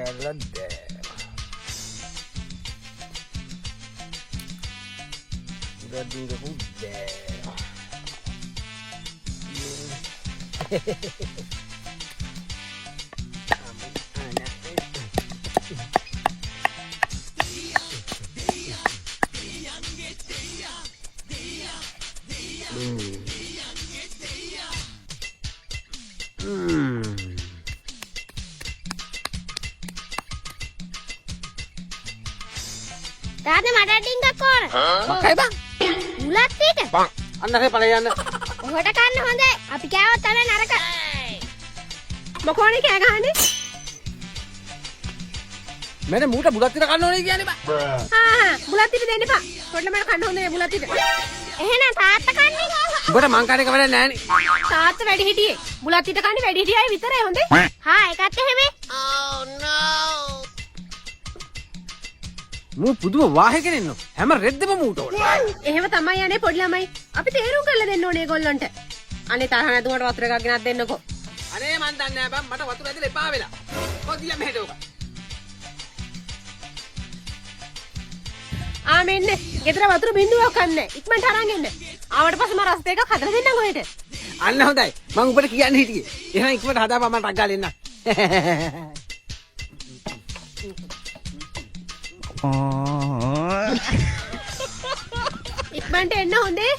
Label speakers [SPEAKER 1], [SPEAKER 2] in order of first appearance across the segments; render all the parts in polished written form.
[SPEAKER 1] කැල්ලද උඩින් ගහුද
[SPEAKER 2] තාත්තා මට ඩිංගක් ඕන.
[SPEAKER 1] මකයි බං
[SPEAKER 2] මුලත් ටික.
[SPEAKER 1] බං අන්නගේ ඵලය යන්න.
[SPEAKER 2] ඔහොට කන්න හොඳයි. අපි කෑවොත් තමයි නරක. මොකෝනේ කෑ ගහන්නේ?
[SPEAKER 1] මම මූට බුලත් විතර කන්න ඕනේ කියන්නේ බං.
[SPEAKER 2] බුලත් ටික දෙන්න එපා. පොඩ්ඩ මට කන්න හොඳ නේ බුලත් ටික. එහෙනම් තාත්තා කන්නේ.
[SPEAKER 1] උඹට මං කන්නේ කවද නෑනේ.
[SPEAKER 2] තාත්තා වැඩි හිටියේ. බුලත් ටික කන්නේ වැඩි හිටියයි විතරයි හොඳේ. ඒකත් එහෙමේ. Oh no.
[SPEAKER 1] මූ පුදුම වාහකෙන ඉන්නෝ හැම රෙද්දම මූට ඕන.
[SPEAKER 2] එහෙම තමයි යන්නේ පොඩි ළමයි. අපි තේරුම් කරලා දෙන්න ඕනේ ඒගොල්ලන්ට. අනේ තරහ නැතුවට වතුර එකක් ගෙනත් දෙන්නකෝ.
[SPEAKER 1] අනේ මන් දන්නේ නෑ බං මට වතුර ඇදලා එපා වෙලා. කොහොදියා මෙහෙට ඕක.
[SPEAKER 2] මෙන්න. ගෙදර වතුර බින්දුවක් ගන්නෑ. ඉක්මනට අරන් එන්න. ආවට පස්සේ මම රස්ත එකක් හදලා දෙන්නම් ඔහෙට.
[SPEAKER 1] අන්න හොඳයි. මං උඹට කියන්න හිටියේ. එහෙනම් ඉක්මනට හදාපන් මම ටක් ගාලා එන්න.
[SPEAKER 2] ඉක්මනට එන්න හොඳේ.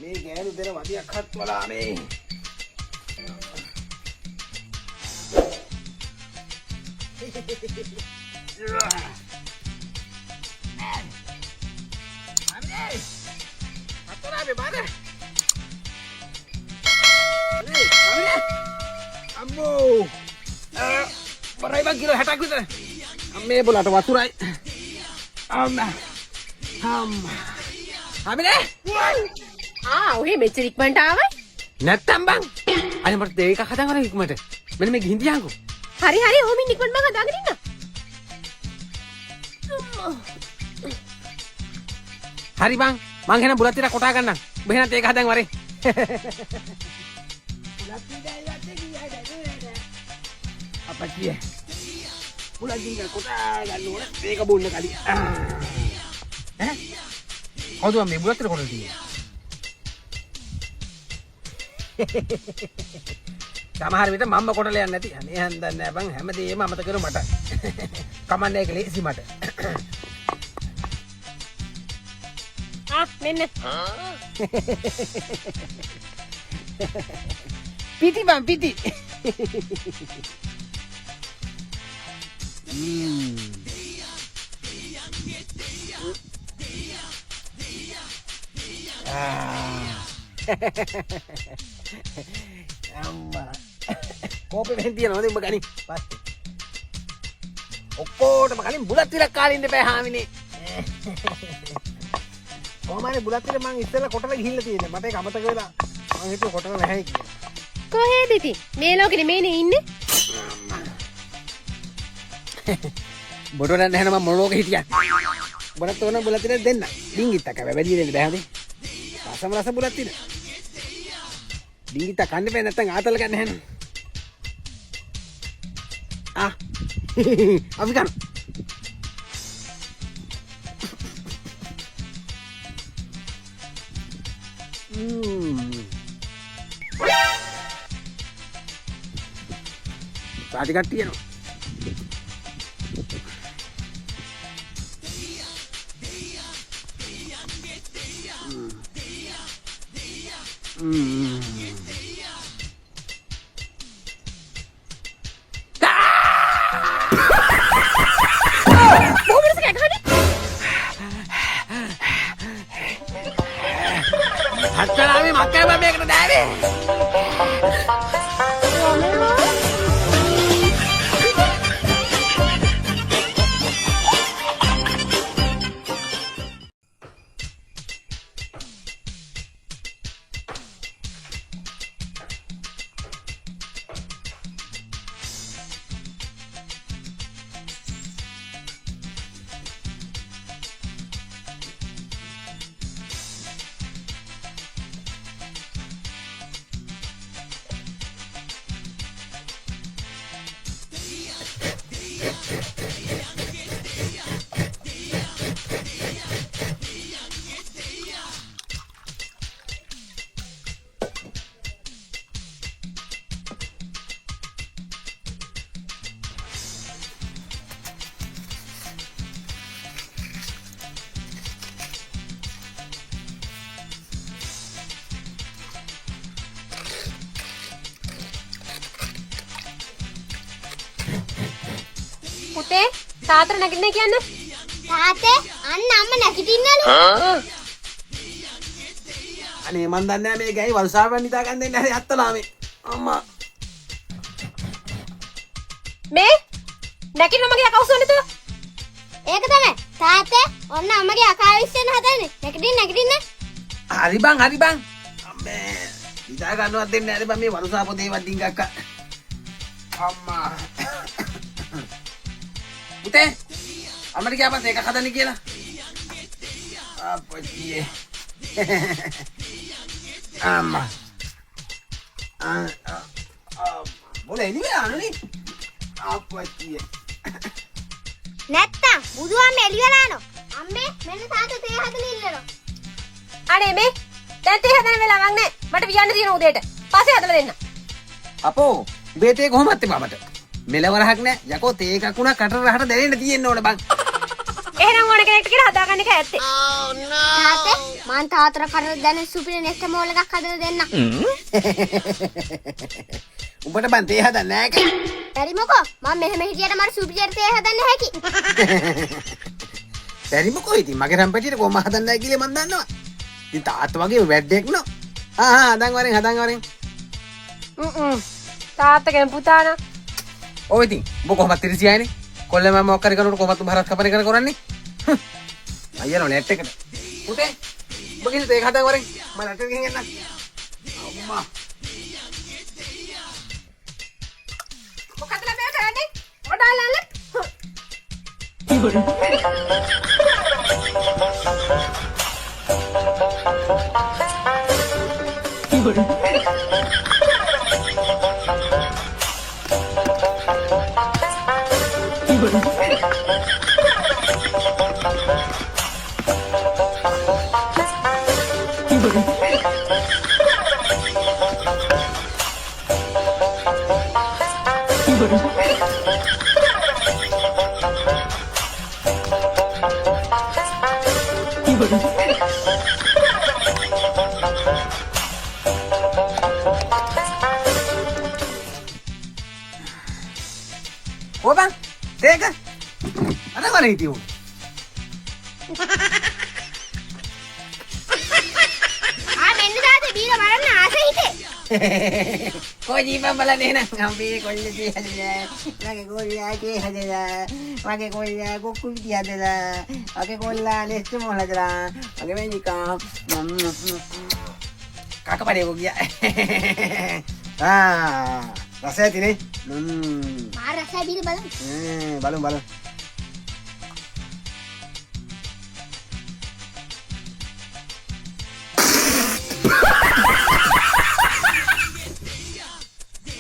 [SPEAKER 1] මේ ගෑනු දෙන වදියක් හත් වලා මේ අතරාවේ බාර අම්මෝ බරයි බං කිලෝ 60ක් විතර අම්මේ බොලට වතුරයි අම්මා අම්මේ
[SPEAKER 2] ඔහේ මෙච්චර ඉක්මනට ආවයි.
[SPEAKER 1] නැත්තම් බං අනේ මට දෙක එකක් හදන් අර ඉක්මනට මෙන්න මේ ගිහින් තියන්කෝ.
[SPEAKER 2] හරි ඔහොම ඉක්මනට මම හදාගෙන ඉන්න.
[SPEAKER 1] හරි බං මං එහෙනම් බුලත් ටික කොටා ගන්නම්. ඔබ එහෙනම් ඒක හදන් වරේ. අපච්චියේ බුලත් ටික කොටා ගන්න ඕන මේක බොන්න කලින්. ඈ කවුද මේ බුලත් ටික කොටලා තියෙන්නේ? සමහර විට මම්ම කොටලා යන්නේ නැති. අනේ හන්දන්නේ නැහැ බං හැමදේම අමතක කරු මට. කමන්නේ ඒක ලේසි මට.
[SPEAKER 2] මෙන්න.
[SPEAKER 1] පිටි බං පිටි. අම්මා කෝපෙ වෙන් තියනවද උඹ ගනි පස්සේ ඔක්කොටම කලින් බුලත් ටිකක් කාලා ඉන්න බෑ හාමිනේ කොහමද බුලත් ටික මං ඉස්සෙල්ලා කොටලා ගිහිල්ලා තියෙන්නේ මට ඒක අමතක වෙලා මං හිතුවා කොටලා නැහැ කියලා
[SPEAKER 2] කොහෙද ඉතින් මේ ලෝකෙ නෙමෙයිනේ ඉන්නේ
[SPEAKER 1] බොඩ නැහැ මම මොන ලෝකෙ හිටියා බලත් ඕන බුලත් තිර දෙන්න. ඩිංගිත්තක් වැඩි දෙන්න බෑ හදේ. රසම රස බුලත් තිර. ඩිංගිත්ත කන්න බෑ නැත්තම් ආතල් ගන්න හැන. අපි කන. පාටි කට්ටිය යනවා. හත්තරාවේ මක්කයි බබේකට දාවේ.
[SPEAKER 2] පුතේ තාත්තට නැගිටින්න කියන්න.
[SPEAKER 3] තාත්තේ අන්න අම්ම නැගිටින්නලු.
[SPEAKER 1] අනේ මන් දන්නේ නැහැ මේ ගෑයි වල්සාවෙන් නිදා ගන්න දෙන්නේ හරි අත්තලා මේ. අම්මා.
[SPEAKER 2] මේ නැගිටින්න මගේ අකවුසුනේ තෝ.
[SPEAKER 3] ඒක තමයි. තාත්තේ ඔන්න අම්මගේ අකා විශ්සෙන් හදන්නේ. නැගිටින්න.
[SPEAKER 1] හරි බං. අම්මේ නිදා ගන්නවත් දෙන්නේ නැහැ බං මේ වල්සා පොතේ වඩින් ගක්ක. අම්මා. පුතේ අම්මට කියපන් ඒක හදන්න කියලා. අප්පච්චියේ. අම්මා. මොලේ එළිය යන්නේ. අප්පච්චියේ.
[SPEAKER 3] නැත්තම් බුදුහාම එළියලා යනවා. අම්මේ මෙන්න තාත්තා තේ හදලා ඉල්ලනවා.
[SPEAKER 2] අනේ මේ දැන් තේ හදන වෙලාවක් නැහැ. මට වියන්න තියෙන උදේට. පස්සේ හදලා දෙන්න.
[SPEAKER 1] අපෝ උඹේ තේ කොහොමද තිබ්බමට? මෙලවරහක් නෑ. යකෝ තේ එකක් උනා කට රහට දැනෙන්න තියෙන්න ඕන බං.
[SPEAKER 2] එහෙනම් ඕන කෙනෙක්ට කියලා හදාගන්න එක ඇත්තේ.
[SPEAKER 3] තාත්තේ මං තාත්තට කරලා දැන සුපිරි නෙක්ට මෝල් එකක් හදලා දෙන්න.
[SPEAKER 1] උඹට බං තේ හදන්න නෑ කේ.
[SPEAKER 3] බැරි මොකෝ මම මෙහෙම හිටියට මට සුපිරියට තේ හදන්න හැකි.
[SPEAKER 1] බැරි මොකෝ ඉතින් මගේ රම්පැටියට කොහොම හදන්නයි කියලා මන් දන්නවා. ඉතින් තාත්තා වගේ වැඩක් නෝ. හදන් වරෙන්.
[SPEAKER 2] තාත්තගෙන් පුතානා
[SPEAKER 1] ඔය ඉතින් ඔබ කොහොමද තිරසියානේ? කොල්ල මම මොකක් කරේ කරනකොට කොහොමද උඹ හරස් කපරේ කරන්නේ? අයියෝ net එකට. පුතේ ඔබ ගිහින් තේ හදන් වරෙන්. මම ලැටර් ගිහින් එන්න. අම්මා.
[SPEAKER 2] මොකද මේ කරන්නේ? ඔඩාලල්ල.
[SPEAKER 1] Oh bang, teka. Ano ba na itiyo?
[SPEAKER 3] මෙන්න තාත්තේ බීලා බලන්න ආස හිතේ.
[SPEAKER 1] Koji pa pala din ang kampi ko si Hadela. Lagi ko lagi Hadela. Lagi ko lagi ko kulti Hadela. Lagi ko lagi lesto mo Hadela. Lagi may ka. Kakapare ko gya. Rasa tini.
[SPEAKER 3] මාර රසයි බීලා බලන්න.
[SPEAKER 1] Balon balon.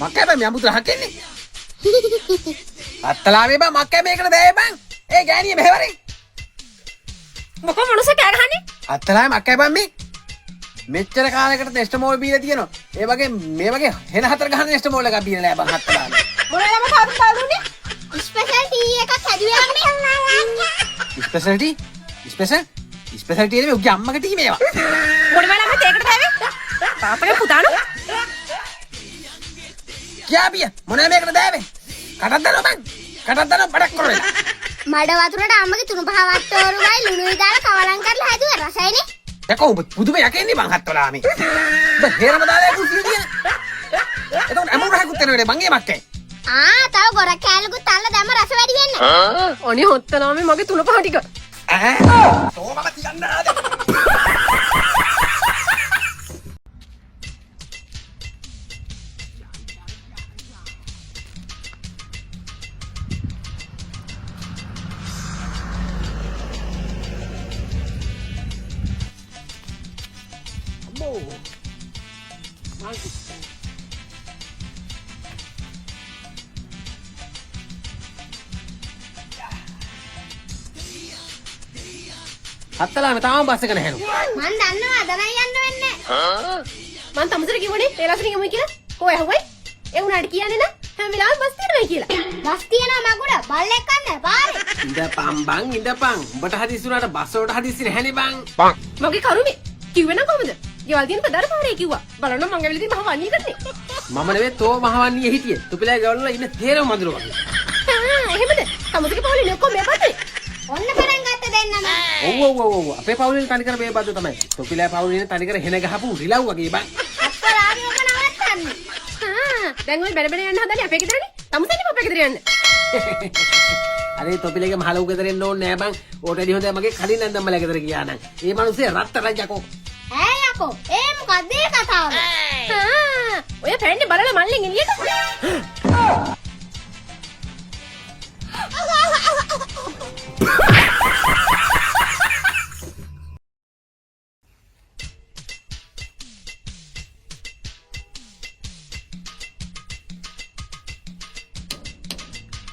[SPEAKER 1] මක්කයි බං මෙයා මුතුර හක්කෙන්නේ. අත්තලාවේ බං මක්කයි මේකට දැවේ බං. ඒ ගෑණිය මෙහෙවරේ.
[SPEAKER 2] මොකෝ මොනස කෑ ගහන්නේ?
[SPEAKER 1] අත්තලාවේ මක්කයි බං මේ. මෙච්චර කාලයකට නෙස්ටමෝල් බීලා තියෙනවා. ඒ වගේ මේ වගේ හෙන හතර ගහන නෙස්ටමෝල් එකක් බීලා නෑ බං අත්තලාවේ.
[SPEAKER 2] මොනවාම කාටු කාටුනේ?
[SPEAKER 3] ස්පෙෂල් ටී එකක් හැදුවේ අම්මේ.
[SPEAKER 1] ස්පෙෂල් ටී නෙමෙයි උගේ අම්මගේ ටී මේවා.
[SPEAKER 2] මොනවාම තේකට දැවේ? තාපනේ පුතානෝ.
[SPEAKER 1] කියාබිය මොනවා මේකට දැවේ? කටක් දනෝ බං. කටක් දනෝ බඩක් කරේ.
[SPEAKER 3] මඩ වතුරට අම්මගේ තුණු පහවත් තෝරුවයි ලුණුයි දාලා කවලම් කරලා හැදුවේ රසයිනේ.
[SPEAKER 1] දැකෝ ඔබ පුදුම යකෙන්නේ බං හත්තලාමේ. ඔබ හේරම දාලා කුස්සිය කියන. එතකොට අමුර හැකුත් වෙනවනේ බං ඒ මක්කේ.
[SPEAKER 3] තව ගොරක් කෑල්ලකුත් අල්ල දැම්ම රස වැඩි වෙන්න.
[SPEAKER 2] අනේ හොත්තනාමේ මගේ තුන පහ ටික.
[SPEAKER 1] තෝමම තියන්න ආද. හත්තලාමේ තාම බස් එක නැහැ නෝ.
[SPEAKER 3] මන් දන්නවා දනයි යන්න වෙන්නේ.
[SPEAKER 2] මං තමුසර කිව්වනේ ඒලාසනේ ගමුයි කියලා. කොහේ ඇහුවයි? ඒ උනාට කියන්නේ නෑ හැම වෙලාවෙම බස් තියනවායි කියලා.
[SPEAKER 3] බස් තියනවා මගුඩ බල්ලෙක් කන්නේ පාරේ.
[SPEAKER 1] ඉඳපන් බං ඉඳපන්. උඹට හදිස්සි උනාට බස් වලට හදිස්සි නැහැනේ බං.
[SPEAKER 2] මගේ කරුමේ කිව්වේ නම් කොහමද? ගෙවල් තියෙන පදර පාරේ කිව්වා. බලන්න මං ඇවිල්ලා තියෙන මහ වන්නේ කරන්නේ.
[SPEAKER 1] මම නෙවෙයි තෝ මහවන්නේ හිටියේ. තුපිලා ගෙවල් වල ඉන්න තේරෙව මඳුර වගේ.
[SPEAKER 2] එහෙමද? තමුසරගේ පවුලේ ඔක්කොම මේ පැත්තේ.
[SPEAKER 3] ඔන්න පරන් ගත්ත දෙන්නම.
[SPEAKER 1] ඔව් අපේ පවුලේ තනිකර මේ බද්ද තමයි. තුපිලා පවුලේ තනිකර හෙන ගහපු රිලව් වගේ බං.
[SPEAKER 3] අප්පරාගේ ඔබ නවත්තන්නේ.
[SPEAKER 2] දැන් ඔය බැන බැන යන්න හදන්නේ අපේ ගෙදරනේ. තමුසරනේ අපේ ගෙදර යන්න.
[SPEAKER 1] අනේ තොපිලගේ මහලු ගෙදර එන්න ඕනේ නෑ බං. ඕටඩි හොඳයි මගේ කලින් නන්දම්මලා ගෙදර ගියා නම්. ඒ මිනිස්සේ රත්තරන් යකෝ.
[SPEAKER 3] ඈ යකෝ ඒ මොකක්ද ඒ කතාව?
[SPEAKER 2] ඔය පැන්නේ බලලා මල්ලෙන් එළියට.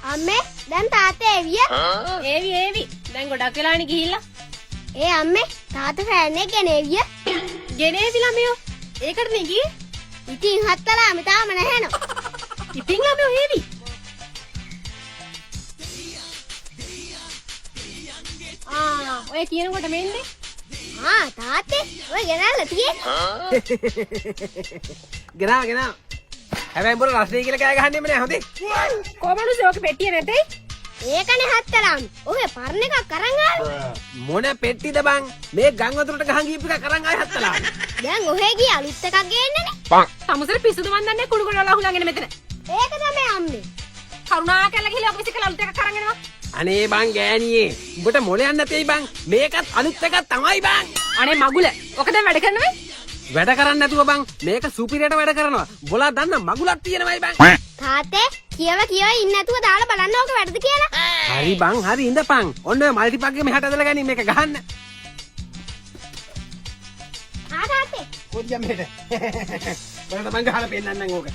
[SPEAKER 3] අම්මේ දැන් තාත්තා එවිය.
[SPEAKER 2] ඒවි දැන් ගොඩක් වෙලානේ ගිහිල්ලා.
[SPEAKER 3] ඒ අම්මේ තාත්තා ෆෑන් එක ගෙනේවිය.
[SPEAKER 2] ගෙනේවි ළමයෝ. ඒකට නේ ගියේ.
[SPEAKER 3] ඉතින් හත්තලාම තාම නැහැනෝ.
[SPEAKER 2] ඉතින් ළමයෝ හේවි. ඔය කියනකොට මෙන්නේ.
[SPEAKER 3] තාත්තේ ඔය ගෙනල්ලා තියෙන්නේ.
[SPEAKER 1] ගෙනාව. හැබැයි උඹට රස්නේ කියලා කෑ ගහන්නෙම නෑ හොඳේ.
[SPEAKER 2] කොමනුසේ ඔක පෙට්ටිය නැතේ?
[SPEAKER 3] ඒකනේ හත්තලාම. ඔය පරණ එකක් අරන් ආවේ.
[SPEAKER 1] මොන පෙට්ටිද බං? මේ ගම් වතුරට ගහන් ගියපු එකක් අරන් ආවේ හත්තලා.
[SPEAKER 3] දැන් ඔහෙ ගිය අලුත් එකක් ගේන්නනේ.
[SPEAKER 2] තමුසර පිස්සුද මන් දන්නේ කුණු කොට වල අහුලාගෙන මෙතන.
[SPEAKER 3] ඒක තමයි අම්මේ.
[SPEAKER 2] කරුණා කරලා ගිහලා ඔෆිස් එකට අලුත් එකක් අරන් එනවා.
[SPEAKER 1] අනේ බං ගෑණියේ උඹට මොලයක් නැතේයි බං. මේකත් අලුත් එකක් තමයි බං.
[SPEAKER 2] අනේ මගුල. ඔක දැන් වැඩ කරනවයි?
[SPEAKER 1] වැඩ කරන්නේ නැතුව බං මේක සුපිරියට වැඩ කරනවා. බොලා දන්න මගුලක් තියෙනවයි බං.
[SPEAKER 3] තාත්තේ කියව ඉන්න නැතුව දාලා බලන්න ඕක වැඩද කියලා.
[SPEAKER 1] හරි බං හරි ඉඳපන්. ඔන්න ඔය මල්ටිපක්ගේ මෙහාට ඇදලා ගනින් මේක ගහන්න.
[SPEAKER 3] තාත්තේ
[SPEAKER 1] කොඩිය මෙහෙට. බලන්න මං ගහලා පෙන්නන්නම් ඕක.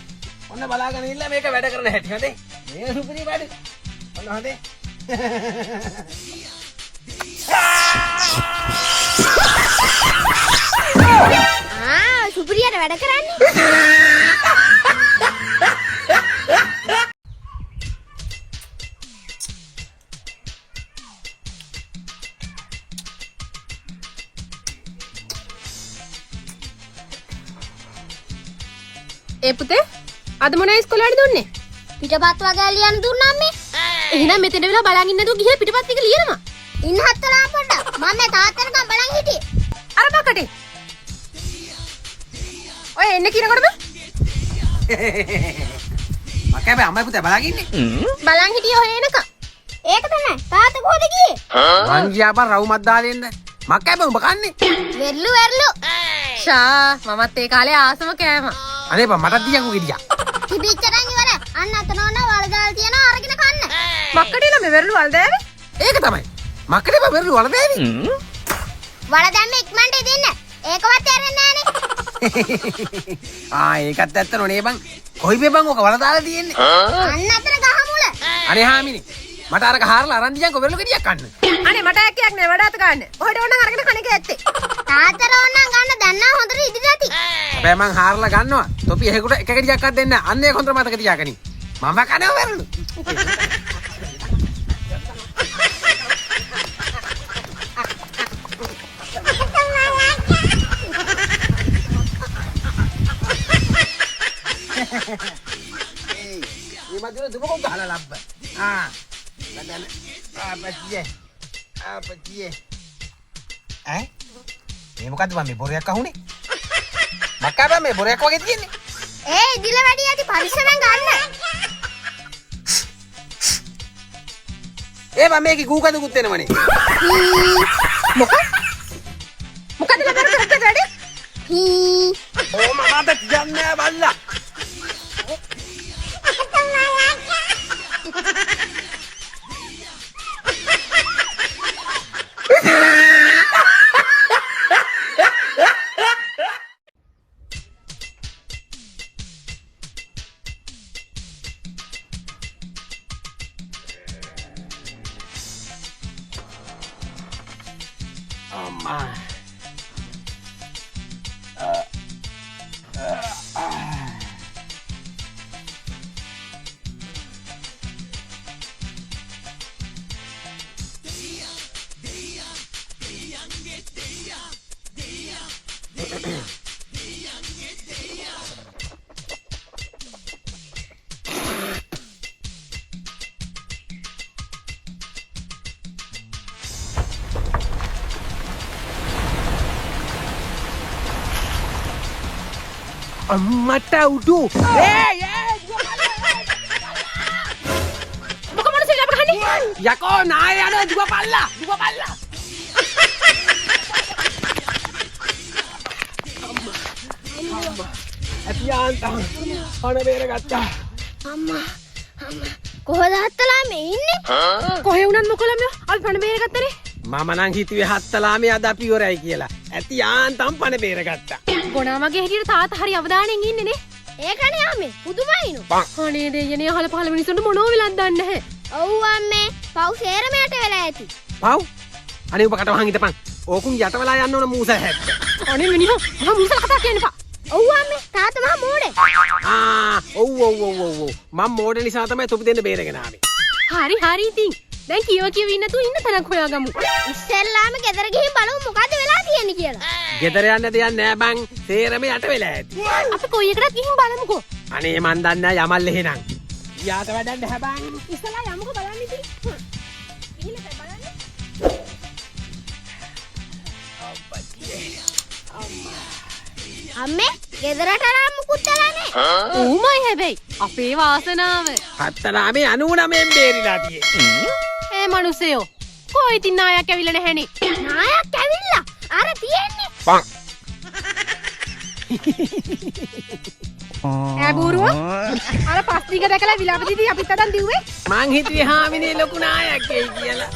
[SPEAKER 1] ඔන්න බලාගෙන ඉන්න මේක වැඩ කරන හැටි හොඳේ. මේ සුපිරි වැඩ. ඔන්න හොඳේ.
[SPEAKER 3] සුපිරියට වැඩ කරන්නේ.
[SPEAKER 2] ඒ පුතේ අද මොන ඉස්කෝලේට දුන්නේ?
[SPEAKER 3] පිටපත් වගේ ලියන්න දුන්නා අම්මේ.
[SPEAKER 2] එහෙනම් මෙතන වෙලා බලන් ඉන්න නේද ගිහලා පිටපත් ටික ලියනවා.
[SPEAKER 3] ඉන්න හත්තලා පොඩ්ඩක්. මම මේ තාත්තටකම් බලන් හිටියේ.
[SPEAKER 2] අර බකටේ. ඔය එන්න කියනකොටම
[SPEAKER 1] මක්කේ බෑ අම්මයි පුතේ බලාගෙන ඉන්නේ.
[SPEAKER 2] බලන් හිටියේ ඔය එනක.
[SPEAKER 3] ඒක තමයි. තාත්තා කොහෙද ගියේ?
[SPEAKER 1] මං ගියා බං රවුමක් දාලා එන්න. මක්කේ බෑ උඹ කන්නේ.
[SPEAKER 3] වෙරළු.
[SPEAKER 2] ෂා මමත් ඒ කාලේ ආසම කෑම.
[SPEAKER 1] අනේ බං මටත් දියන්කෝ ගෙඩියක්.
[SPEAKER 3] තිබිච්චරන් ඉවර. අන්න අතන ඕන වලදාල් තියනවා අරගෙන කන්න.
[SPEAKER 2] මක්කටේ ළමේ වෙරළු වල් දෑවේ?
[SPEAKER 1] ඒක තමයි. මක්කේ බෑ වෙරළු වල දෑවි.
[SPEAKER 3] වල දැම්ම ඉක්මනට දෙන්න. ඒකවත් ඇරෙන්නේ නැහනේ.
[SPEAKER 1] ඒකත් ඇත්ත නෝනේ බං. කොයි බෙබන් ඔක වල දාලා තියෙන්නේ?
[SPEAKER 3] අන්න අතන ගහ මුල.
[SPEAKER 1] අනේ හාමිනේ මට අරක හාරලා අරන් දියන්කො වෙරළු ගෙඩියක් කන්න.
[SPEAKER 2] අනේ මට ඇක්කයක් නෑ වඩාත ගන්න. ඔහෙට ඕන නම් අරගෙන කණක ඇත්තේ.
[SPEAKER 3] තාත්තර ඕනනම් ගන්න දැන් නම් හොඳට ඉදිරියට ඇති.
[SPEAKER 1] හැබැයි මං හාරලා ගන්නවා. තොපි එහෙකට එක ගෙඩියක්වත් දෙන්න. අන්න ඒක හොඳට මතක තියාගනි. මම කනවා වෙරළු. මේ මදුර දුමකො ගහලා ලබ්බ. බදන. අපතියේ. ඈ? මේ මොකද්ද මම මේ බොරයක් අහුනේ? මක්කා බෑ මේ බොරයක් වගේ තියෙන්නේ.
[SPEAKER 3] ඒ ඉදිල වැඩි ඇති පරිස්සමෙන් ගන්න.
[SPEAKER 1] ඒ මම මේකේ ගූකදුකුත් වෙනවනේ.
[SPEAKER 2] මොකද ලබර කරත් වැඩි?
[SPEAKER 1] ඕ මමද කියන්නේ බල්ලා. Amma. Mata udu.
[SPEAKER 2] මොක මොනසෙල අප ගහන්නේ?
[SPEAKER 1] යකෝ නාය යන දුව පල්ලා. ඇතියාන්තම් පණ බේරගත්තා.
[SPEAKER 3] අම්මා කොහොද හත්තලා මේ ඉන්නේ?
[SPEAKER 2] කොහෙ වුණත් මොකලම අපි පණ බේරගත්තනේ.
[SPEAKER 1] මම නම් හිතුවේ හත්තලාමේ අද අපි ඉවරයි කියලා. ඇතියාන්තම් පණ බේරගත්තා.
[SPEAKER 2] ගොනා මගේ හැටියට තාත්තා හරි අවධානයෙන් ඉන්නේ නේ.
[SPEAKER 3] ඒකනේ ආමේ පුදුමයිනු.
[SPEAKER 2] අනේ දෙයනේ අහල පහල මිනිස්සුන්ට මොනෝ වෙලක් දන්නේ නැහැ.
[SPEAKER 3] ඔව් අම්මේ පව් සේරමයට වෙලා ඇති.
[SPEAKER 1] පව් අනේ ඔබ කටවහන් හිටපන්. ඕකුන් යට වෙලා යන්න ඕන මූස හැද්ද.
[SPEAKER 2] අනේ මිනිහා මම මුසල කතා කියන්න එපා.
[SPEAKER 3] ඔව් අම්මේ තාත්තා මහා මෝඩේ.
[SPEAKER 1] ඔව් මම මෝඩ නිසා තමයි තොපි දෙන්න බේරගෙන ආවේ.
[SPEAKER 2] හරි ඉතින්. දැන් කියව ඉන්න තු ඉන්න තැනක් හොයාගමු.
[SPEAKER 3] ඉස්සෙල්ලාම ගෙදර ගිහින් බලමු මොකද්ද වෙලා තියෙන්නේ කියලා.
[SPEAKER 1] ගෙදර යන්න දෙයක් නෑ බං. සේරම යට වෙලා ඇති.
[SPEAKER 2] අපි කොයි එකටත් ගිහින් බලමුකෝ.
[SPEAKER 1] අනේ මන් දන්නේ නෑ යමල් එහෙනම්. යාට වැඩක් නැහැ බං.
[SPEAKER 2] ඉස්සලා යමුකෝ බලන්න ඉතින්. ගිහිල්ලා බලන්න.
[SPEAKER 3] අම්මේ ගෙදරට නම් මුකුත් දලානේ.
[SPEAKER 2] ඌමයි හැබැයි අපේ වාසනාව.
[SPEAKER 1] හත්තලාමේ 99න් බේරිලා තියෙන්නේ.
[SPEAKER 2] ඒ මිනිස්සයෝ කොයි ඉතින් නායක් ඇවිල්ලා නැහැනේ.
[SPEAKER 3] නායක් ඇවිල්ලා අර තියෙන්නේ.
[SPEAKER 1] බං.
[SPEAKER 2] ඈ බූරුව අර පස්තික දැකලා විලාප දීදී අපිත් අදන් දිව්වේ.
[SPEAKER 1] මං හිතුවේ හාමිනේ ලොකු නායක් එයි කියලා.